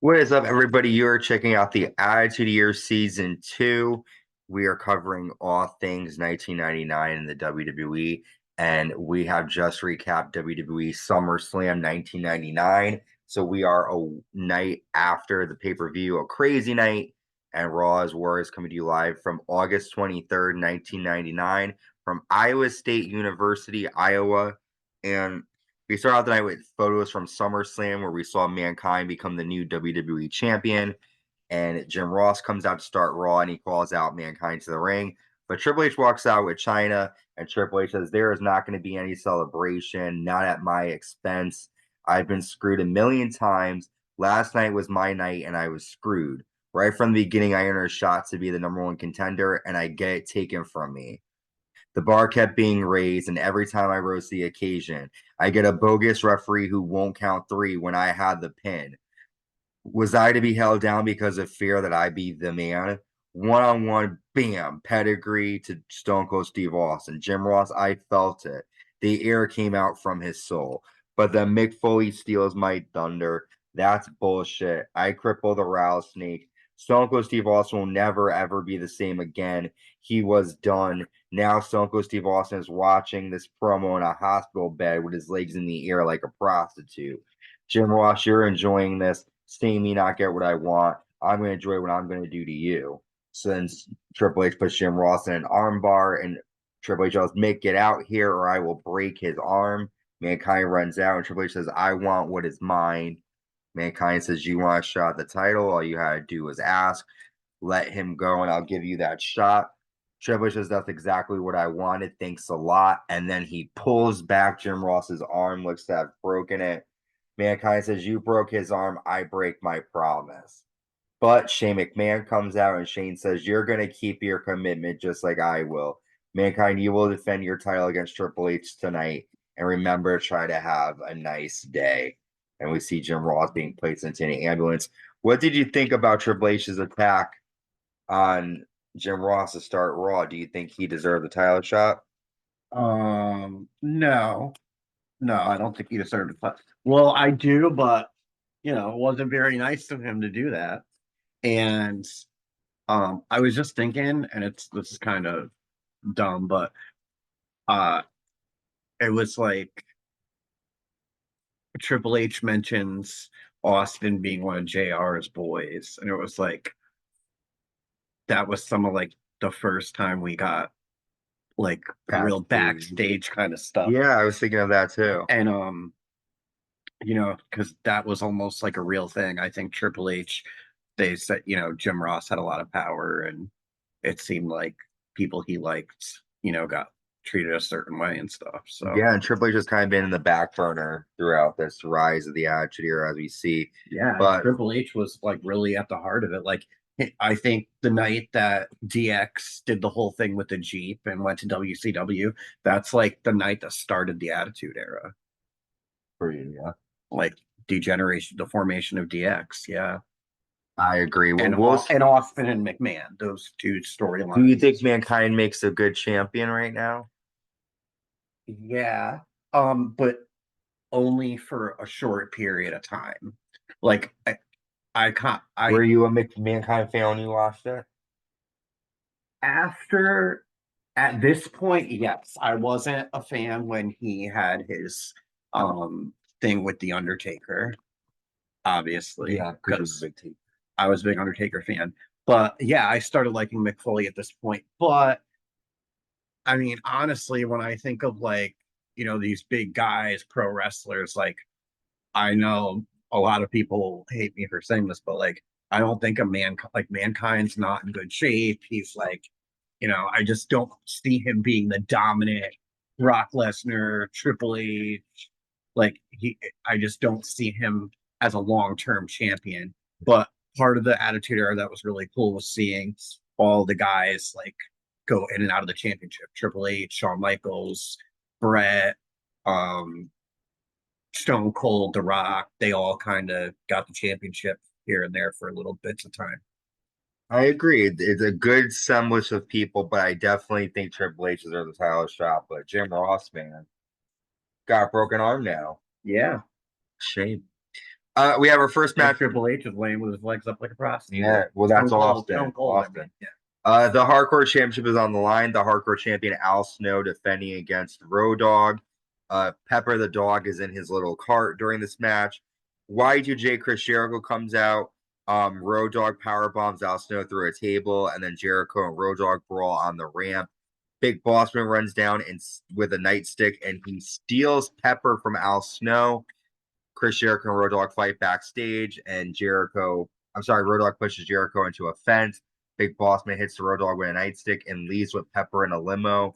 What is up, everybody? You're checking out the Attitude Year Season 2. We are covering all things 1999 in the WWE, and we have just recapped WWE SummerSlam 1999. So we are a night after the pay-per-view, a crazy night, and Raw is War is coming to you live from August 23rd, 1999, from Iowa State University, Iowa. And we start out the night with photos from SummerSlam where we saw Mankind become the new WWE Champion. And Jim Ross comes out to start Raw and he calls out Mankind to the ring. But Triple H walks out with Chyna, and Triple H says, "There is not going to be any celebration, not at my expense. I've been screwed a million times. Last night was my night, and I was screwed. Right from the beginning, I earned a shot to be the number one contender, and I get it taken from me. The bar kept being raised, and every time I rose to the occasion, I get a bogus referee who won't count three when I had the pin. Was I to be held down because of fear that I be the man? One-on-one, bam, pedigree to Stone Cold Steve Austin. Jim Ross, I felt it. The air came out from his soul. But then Mick Foley steals my thunder. That's bullshit. I cripple the rattlesnake. Stone Cold Steve Austin will never, ever be the same again. He was done. Now Stone Cold Steve Austin is watching this promo in a hospital bed with his legs in the air like a prostitute. Jim Ross, you're enjoying this. Seeing me not get what I want, I'm going to enjoy what I'm going to do to you." Since Triple H puts Jim Ross in an armbar, and Triple H yells, "Mick, get out here or I will break his arm." Mankind runs out, and Triple H says, "I want what is mine." Mankind says, "You want a shot at the title? All you had to do was ask. Let him go, and I'll give you that shot." Triple H says, "That's exactly what I wanted. Thanks a lot." And then he pulls back Jim Ross's arm, looks to have broken it. Mankind says, "You broke his arm. I break my promise." But Shane McMahon comes out and Shane says, "You're going to keep your commitment just like I will. Mankind, you will defend your title against Triple H tonight. And remember, try to have a nice day." And we see Jim Ross being placed into an ambulance. What did you think about Triple H's attack on Jim Ross to start Raw? Do you think he deserved the title shot? No, no, I don't think he deserved it. Well, I do, but it wasn't very nice of him to do that. And I was just thinking, and this is kind of dumb, but uh, it was like Triple H mentions Austin being one of JR's boys, and it was like that was some of like the first time we got like real backstage kind of stuff. Yeah, I was thinking of that too. And because that was almost like a real thing. I think Triple H, they said, Jim Ross had a lot of power, and it seemed like people he liked, got treated a certain way and stuff. So Yeah, and Triple H has kind of been in the back burner throughout this rise of the Attitude Era, as we see. yeah, But Triple H was like really at the heart of it. Like I think the night that DX did the whole thing with the Jeep and went to WCW, that's like the night that started the Attitude Era. for you, yeah, Like degeneration, the formation of DX. Yeah. I agree. Well, And Austin and McMahon, those two storylines. do you think Mankind makes a good champion right now? Yeah, but only for a short period of time. Like I can't. Were you a Mankind fan when you watched it? After at this point, yes, I wasn't a fan when he had his thing with the Undertaker. Obviously, Yeah, because I was a big Undertaker fan. But yeah, I started liking Mick Foley at this point. But I mean, honestly, when I think of like, these big guys, pro wrestlers, like I know a lot of people hate me for saying this, but like I don't think Mankind's not in good shape. He's like, I just don't see him being the dominant Brock Lesnar, Triple H. Like I just don't see him as a long-term champion. But part of the Attitude Era that was really cool was seeing all the guys like go in and out of the championship. Triple H, Shawn Michaels, Brett, Stone Cold, The Rock, they all kind of got the championship here and there for little bits of time. I agree. It's a good semblance of people, but I definitely think Triple H deserves the title shot. But Jim Ross, man, got a broken arm now. Yeah. Shame. We have our first And match. Triple H is laying with his legs up like a prostitute. Yeah, well, that's Austin. Stone Cold, Austin. I mean. Yeah. The Hardcore Championship is on the line. The Hardcore Champion Al Snow defending against Road Dogg. Pepper the Dog is in his little cart during this match. Y2J Chris Jericho comes out. Road Dogg power bombs Al Snow through a table, and then Jericho and Road Dogg brawl on the ramp. Big Bossman runs down with a nightstick, and he steals Pepper from Al Snow. Chris Jericho and Road Dogg fight backstage, and Road Dogg pushes Jericho into a fence. Big Bossman hits the Road Dogg with a nightstick and leaves with Pepper in a limo.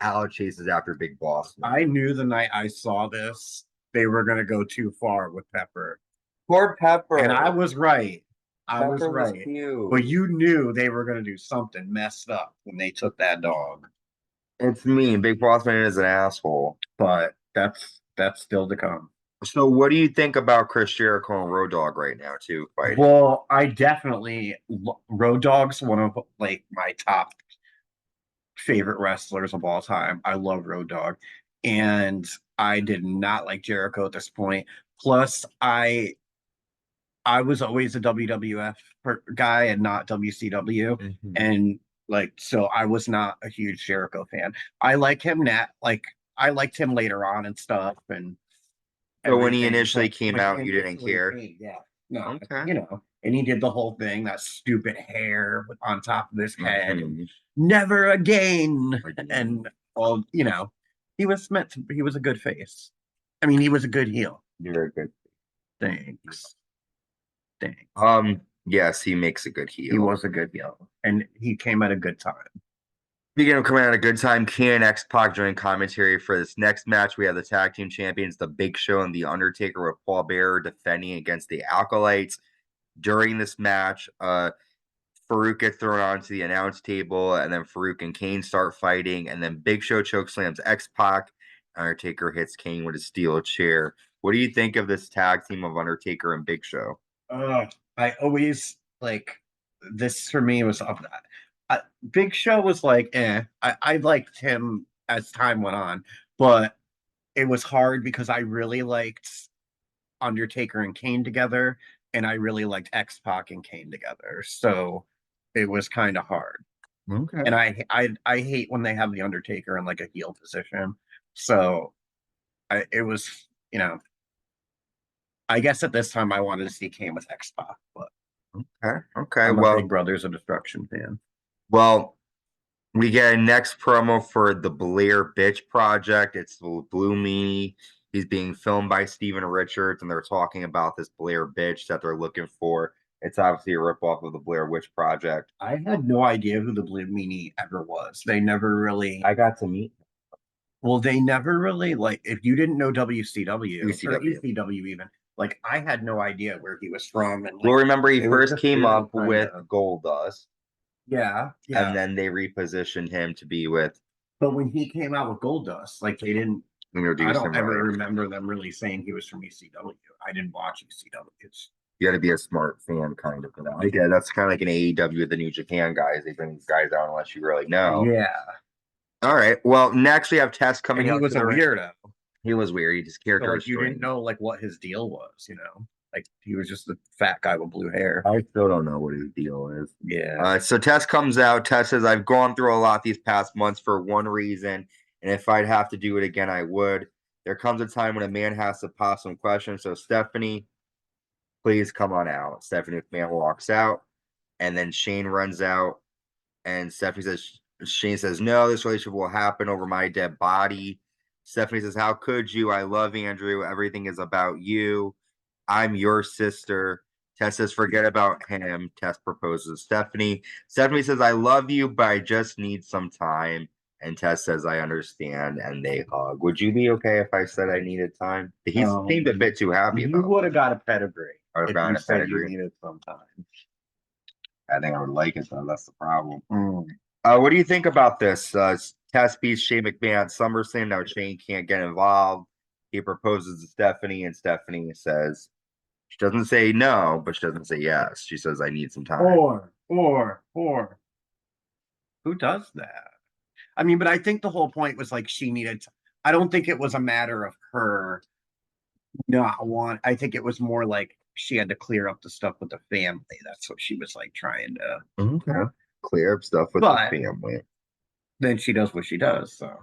Al chases after Big Bossman. I knew the night I saw this, they were going to go too far with Pepper. Poor Pepper. And I was right. Pepper was cute. But you knew they were going to do something messed up when they took that dog. It's mean. Big Bossman is an asshole. But that's still to come. So what do you think about Chris Jericho and Road Dogg right now, too, fighting? Well, I definitely Road Dogg's one of like my top favorite wrestlers of all time. I love Road Dogg. And I did not like Jericho at this point. Plus, I was always a WWF guy and not WCW. Mm-hmm. And like, so I was not a huge Jericho fan. I like him I liked him later on and stuff. And so when he initially came out, you didn't care? Yeah. No, okay. You know, and he did the whole thing, that stupid hair on top of his head. Mm-hmm. Never again. And well, you know, he was a good face. I mean, he was a good heel. You're a good. Thanks. Yes, he makes a good heel. He was a good heel. And he came at a good time. Speaking of coming at a good time, Kane and X-Pac joined commentary for this next match. We have the tag team champions, The Big Show and The Undertaker, with Paul Bearer defending against the Acolytes. During this match, Farouk gets thrown onto the announce table, and then Farouk and Kane start fighting, and then Big Show chokeslams X-Pac. Undertaker hits Kane with a steel chair. What do you think of this tag team of Undertaker and Big Show? I always like this. For me, was up that. Big Show was like, I liked him as time went on, but it was hard because I really liked Undertaker and Kane together, and I really liked X-Pac and Kane together. So it was kind of hard. Okay. And I hate when they have the Undertaker in like a heel position. So it was, you know, I guess at this time I wanted to see Kane with X-Pac, but okay. I'm a Big Brothers of Destruction fan. Well, we get a next promo for the Blair Bitch Project. It's the Blue Meanie. He's being filmed by Steven Richards, and they're talking about this Blair Bitch that they're looking for. It's obviously a ripoff of the Blair Witch Project. I had no idea who the Blue Meanie ever was. They never really. I got to meet him. Well, they never really, like, if you didn't know WCW, ECW. or ECW even, like, I had no idea where he was from. And like, well, remember he first came up with Goldust. Yeah. And then they repositioned him to be with. But when he came out with Goldust, like, they didn't. I don't ever remember them really saying he was from ECW. I didn't watch ECW. You got to be a smart fan, kind of. Yeah, that's kind of like an AEW, the New Japan guys. They bring these guys out unless you really know. Yeah. All right. Well, next we have Test coming out. He was a weirdo. He was weird. His character so, was you didn't know like what his deal was, you know? Like he was just a fat guy with blue hair. I still don't know what his deal is. Yeah. So Test comes out. Test says, I've gone through a lot these past months for one reason, and if I'd have to do it again, I would. There comes a time when a man has to pose some questions. So Stephanie, please come on out. Stephanie McMahon walks out, and then Shane runs out, and Shane says, no, this relationship will happen over my dead body. Stephanie says, how could you? I love Andrew. Everything is about you. I'm your sister. Tess says, forget about him. Tess proposes Stephanie. Stephanie says, I love you, but I just need some time. And Tess says, I understand. And they hug. Would you be okay if I said I needed time? He seemed a bit too happy. You would have got a pedigree. I would have gotten a pedigree. You needed some time. I think I would like it, though. That's the problem. What do you think about this? Tess beats Shane McMahon at SummerSlam. Now Shane can't get involved. He proposes to Stephanie, and Stephanie says, she doesn't say no, but she doesn't say yes. She says, I need some time. Or. Who does that? I mean, but I think the whole point was like she needed. I don't think it was a matter of her not want. I think it was more like she had to clear up the stuff with the family. That's what she was like trying to. Okay. Clear up stuff with the But family. then she does what she does. So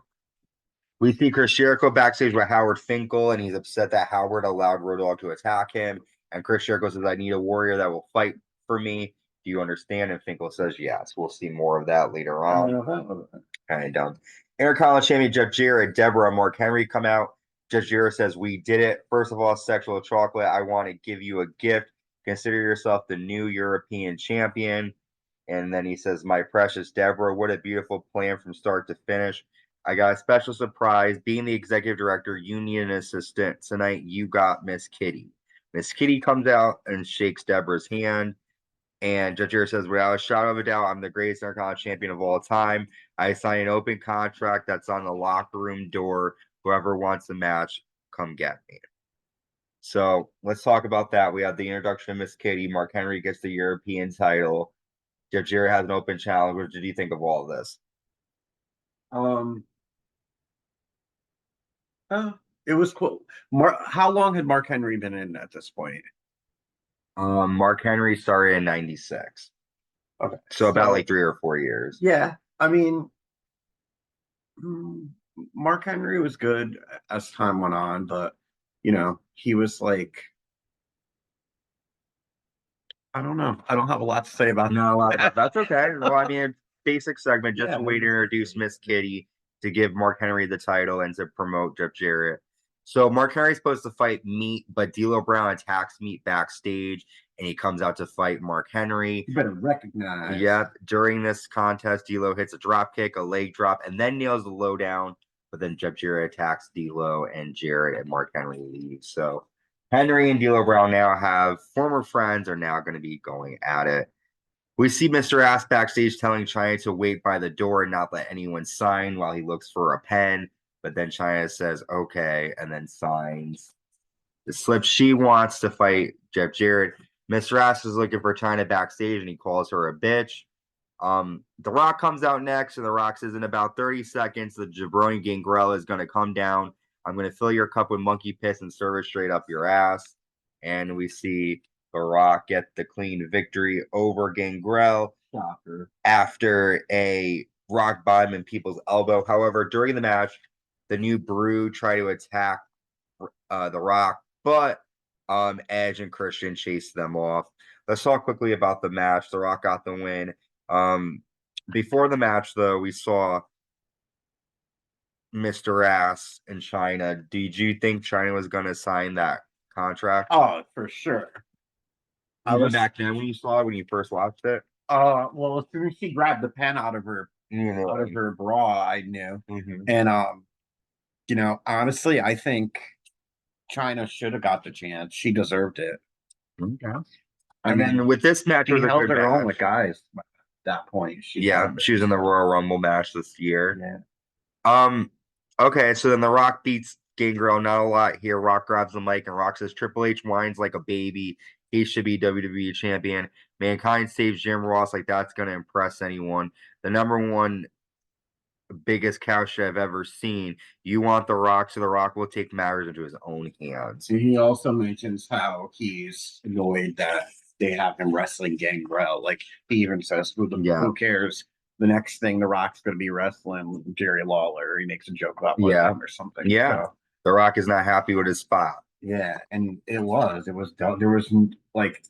We see Chris Jericho backstage with Howard Finkel, and he's upset that Howard allowed Road Dogg to attack him. And Chris Jericho says, I need a warrior that will fight for me. Do you understand? And Finkel says, yes. We'll see more of that later on. Kind of dumb. Intercontinental Champion Jeff Jarrett, Debra, and Mark Henry come out. Jeff Jarrett says, we did it. First of all, sexual chocolate. I want to give you a gift. Consider yourself the new European champion. And then he says, my precious Debra, what a beautiful plan from start to finish. I got a special surprise. Being the executive director, union assistant tonight, you got Miss Kitty. Miss Kitty comes out and shakes Debra's hand. And Judge Jarrett says, without a shadow of a doubt, I'm the greatest Intercontinental champion of all time. I signed an open contract that's on the locker room door. Whoever wants a match, come get me. So let's talk about that. We have the introduction of Miss Kitty. Mark Henry gets the European title. Judge Jarrett has an open challenge. What did you think of all of this? It was cool. How long had Mark Henry been in at this point? Mark Henry started in '96. Okay, so about like 3 or 4 years. Yeah, I mean, Mark Henry was good as time went on, but he was like, I don't know. I don't have a lot to say about No, that. that's okay. Well, I mean, basic segment, just a way to introduce Miss Kitty, to give Mark Henry the title, and to promote Jeff Jarrett. So Mark Henry's supposed to fight Meat, but D'Lo Brown attacks Meat backstage, and he comes out to fight Mark Henry. You better recognize. Yep. During this contest, D'Lo hits a drop kick, a leg drop, and then nails the lowdown. But then Jeff Jarrett attacks D'Lo and Jarrett, and Mark Henry leaves. So Henry and D'Lo Brown now have former friends, are now going to be going at it. We see Mr. Ass backstage telling Chyna to wait by the door and not let anyone sign while he looks for a pen. But then Chyna says, okay, and then signs the slip. She wants to fight Jeff Jarrett. Mr. Ass is looking for Chyna backstage, and he calls her a bitch. The Rock comes out next, and The Rock says in about 30 seconds, the jabroni Gangrel is going to come down. I'm going to fill your cup with monkey piss and serve it straight up your ass. And we see The Rock get the clean victory over Gangrel after a rock bottom in people's elbow. However, during the match, the New Brew try to attack The Rock, but Edge and Christian chased them off. Let's talk quickly about the match. The Rock got the win. Before the match, though, we saw Mr. Ass and Chyna. Did you think Chyna was going to sign that contract? Oh, for sure. I was back then when you saw it, when you first watched it. Well, as soon as she grabbed the pen out of her bra, I knew. And honestly, I think Chyna should have got the chance. She deserved it. Okay. And then with this match, she held her own with guys at that point. She was in the Royal Rumble match this year. Yeah. Okay, so then The Rock beats Gangrel. Not a lot here. Rock grabs the mic, and Rock says Triple H whines like a baby. He should be WWE champion. Mankind saves Jim Ross. Like, that's going to impress anyone. The number one biggest cow shit I've ever seen. You want The Rock, so The Rock will take matters into his own hands. He also mentions how he's annoyed that they have him wrestling Gangrel. Like, he even says, who cares? The next thing The Rock's going to be wrestling Jerry Lawler. He makes a joke about him or something. Yeah. So, The Rock is not happy with his spot. Yeah, and it was dumb. There was like,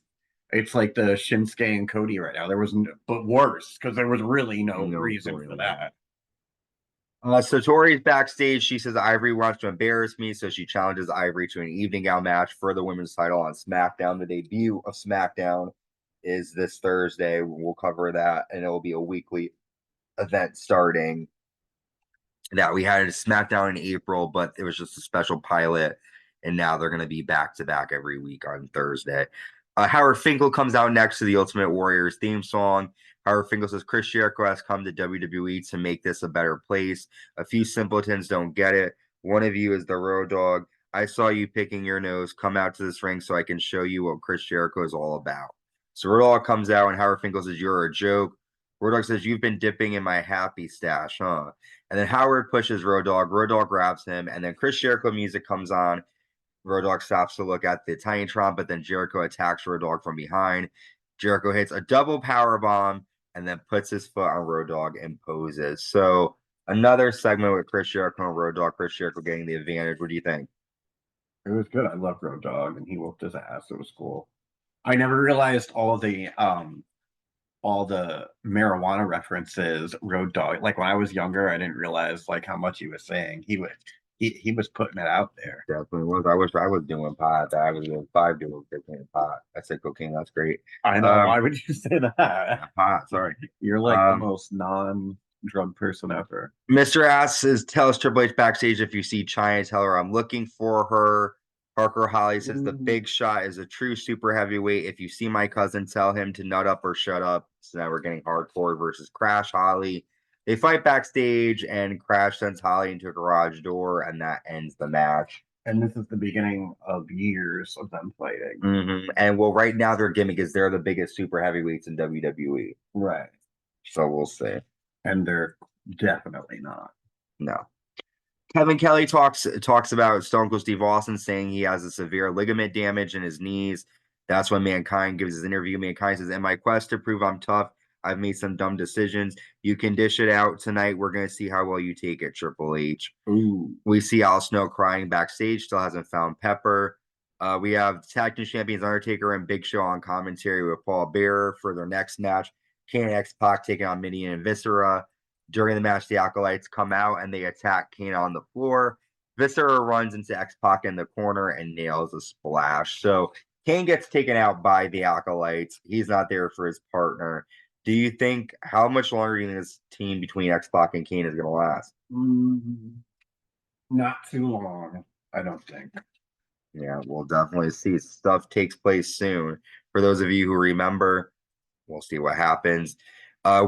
it's like the Shinsuke and Cody right now. There wasn't, but worse, because there was really no reason for that. So Tori's backstage. She says Ivory wants to embarrass me, so she challenges Ivory to an evening gown match for the women's title on SmackDown. The debut of SmackDown is this Thursday. We'll cover that, and it will be a weekly event starting. That we had a SmackDown in April, but it was just a special pilot, and now they're going to be back-to-back every week on Thursday. Howard Finkel comes out next to the Ultimate Warriors theme song. Howard Finkel says Chris Jericho has come to WWE to make this a better place. A few simpletons don't get it. One of you is the Road Dogg. I saw you picking your nose. Come out to this ring so I can show you what Chris Jericho is all about. So Road Dogg comes out, and Howard Finkel says, you're a joke. Road Dogg says, you've been dipping in my happy stash, huh? And then Howard pushes Road Dogg. Road Dogg grabs him, and then Chris Jericho music comes on. Road Dogg stops to look at the Titantron, but then Jericho attacks Road Dogg from behind. Jericho hits a double power bomb and then puts his foot on Road Dogg and poses. So another segment with Chris Jericho and Road Dogg. Chris Jericho getting the advantage. What do you think? It was good. I love Road Dogg, and he whooped his ass. It was cool. I never realized all the marijuana references Road Dogg. Like when I was younger, I didn't realize like how much he was saying. He was putting it out there. Definitely was. I wish I was doing pot. I was doing 5 doing cocaine pot. I said cocaine. That's great. I know. Why would you say that? Pot. Sorry. You're like the most non-drug person ever. Mr. Ass tells Triple H backstage, if you see Chyna, tell her I'm looking for her. Parker Holly says the Big Shot is a true super heavyweight. If you see my cousin, tell him to nut up or shut up. So now we're getting hardcore versus Crash Holly. They fight backstage, and Crash sends Holly into a garage door, and that ends the match. And this is the beginning of years of them fighting. And well, right now their gimmick is they're the biggest super heavyweights in WWE. Right. So we'll see. And they're definitely not. No. Kevin Kelly talks about Stone Cold Steve Austin saying he has a severe ligament damage in his knees. That's when Mankind gives his interview. Mankind says, in my quest to prove I'm tough, I've made some dumb decisions. You can dish it out tonight. We're going to see how well you take it, Triple H. Ooh. We see Al Snow crying backstage. Still hasn't found Pepper. We have tag team champions Undertaker and Big Show on commentary with Paul Bearer for their next match. Kane and X-Pac taking on Mideon and Viscera. During the match, the Acolytes come out and they attack Kane on the floor. Viscera runs into X-Pac in the corner and nails a splash. So Kane gets taken out by the Acolytes. He's not there for his partner. Do you think, how much longer do you think this team between X-Pac and Kane is going to last? Not too long, I don't think. Yeah, we'll definitely see. Stuff takes place soon. For those of you who remember, we'll see what happens.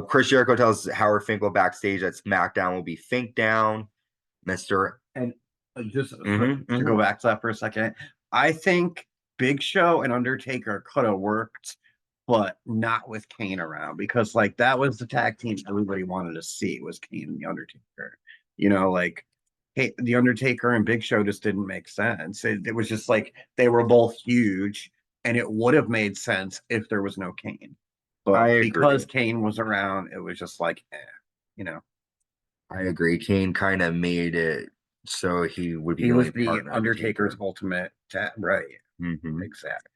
Chris Jericho tells Howard Finkel backstage that SmackDown will be Fink down. And just to go back to that for a second, I think Big Show and Undertaker could have worked, but not with Kane around, because like that was the tag team everybody wanted to see, was Kane and the Undertaker. You know, like the Undertaker and Big Show just didn't make sense. It was just like they were both huge, and it would have made sense if there was no Kane. But because Kane was around, it was just like, you know. I agree. Kane kind of made it so he would be. He was the Undertaker's ultimate right. Exactly.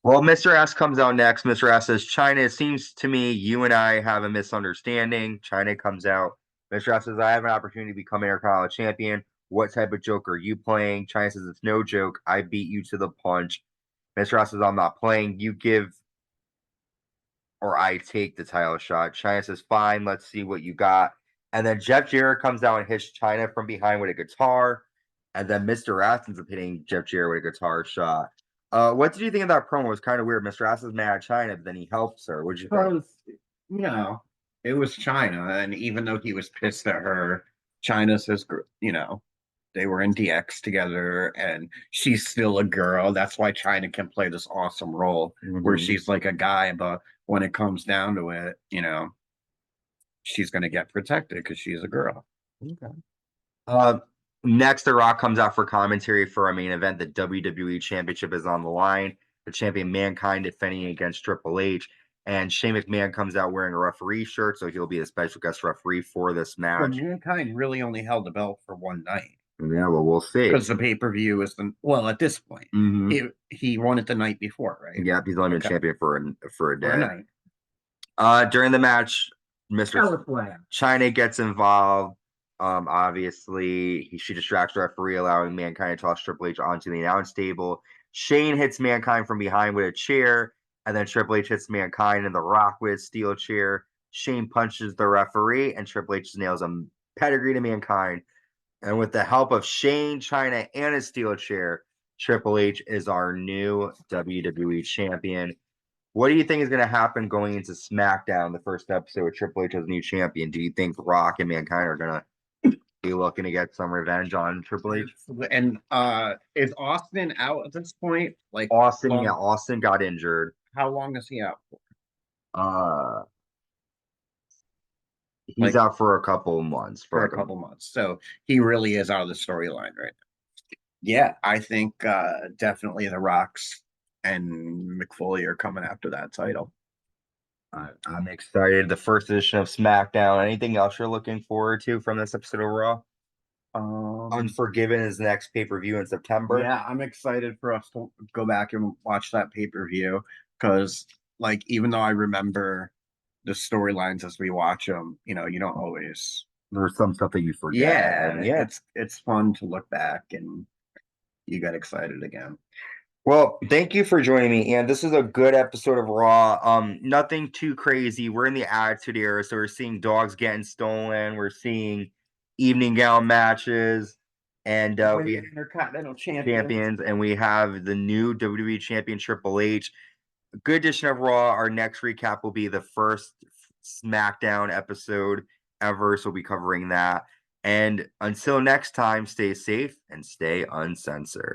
Well, Mr. S comes out next. Mr. S says, Chyna, it seems to me you and I have a misunderstanding. Chyna comes out. Mr. S says, I have an opportunity to become Intercontinental Champion. What type of joke are you playing? Chyna says, it's no joke. I beat you to the punch. Mr. S says, I'm not playing. You give or I take the title shot. Chyna says, fine, let's see what you got. And then Jeff Jarrett comes out and hits Chyna from behind with a guitar. And then Mr. S ends up hitting Jeff Jarrett with a guitar shot. What did you think of that promo? It was kind of weird. Mr. S is mad at Chyna, but then he helps her. What'd you think? You know, it was Chyna, and even though he was pissed at her, Chyna says, you know, they were in DX together, and she's still a girl. That's why Chyna can play this awesome role where she's like a guy, but when it comes down to it, you know, she's going to get protected because she's a girl. Okay. Next, The Rock comes out for commentary for our main event. The WWE Championship is on the line. The champion Mankind defending against Triple H. And Shane McMahon comes out wearing a referee shirt, so he'll be a special guest referee for this match. Well, Mankind really only held the belt for one night. Yeah, well, we'll see. Because the pay-per-view is at this point. He won it the night before, right? Yeah, he's only been champion for a day. For a night. During the match, Mr. Chyna gets involved. Obviously, she distracts the referee, allowing Mankind to toss Triple H onto the announce table. Shane hits Mankind from behind with a chair, and then Triple H hits Mankind in the Rock with a steel chair. Shane punches the referee, and Triple H nails a pedigree to Mankind. And with the help of Shane, Chyna, and a steel chair, Triple H is our new WWE champion. What do you think is going to happen going into SmackDown, the first episode with Triple H as new champion? Do you think Rock and Mankind are going to be looking to get some revenge on Triple H? And is Austin out at this point? Like Austin got injured. How long is he out for? He's out for a couple months. For a couple months. So he really is out of the storyline right now. Yeah, I think definitely the Rocks and McFoley are coming after that title. I'm excited. The first edition of SmackDown. Anything else you're looking forward to from this episode of Raw? Um, Unforgiven is the next pay-per-view in September. yeah, I'm excited for us to go back and watch that pay-per-view because, like, even though I remember the storylines as we watch them, you don't always. There's some stuff that you forget. Yeah, And and yeah. it's fun to look back and you get excited again. Well, thank you for joining me. And this is a good episode of Raw. Nothing too crazy. We're in the Attitude Era, so we're seeing dogs getting stolen. We're seeing evening gown matches, and we Intercontinental champions, and we have the new WWE Champion Triple H. A good edition of Raw. Our next recap will be the first SmackDown episode ever, so we'll be covering that. And until next time, stay safe and stay uncensored.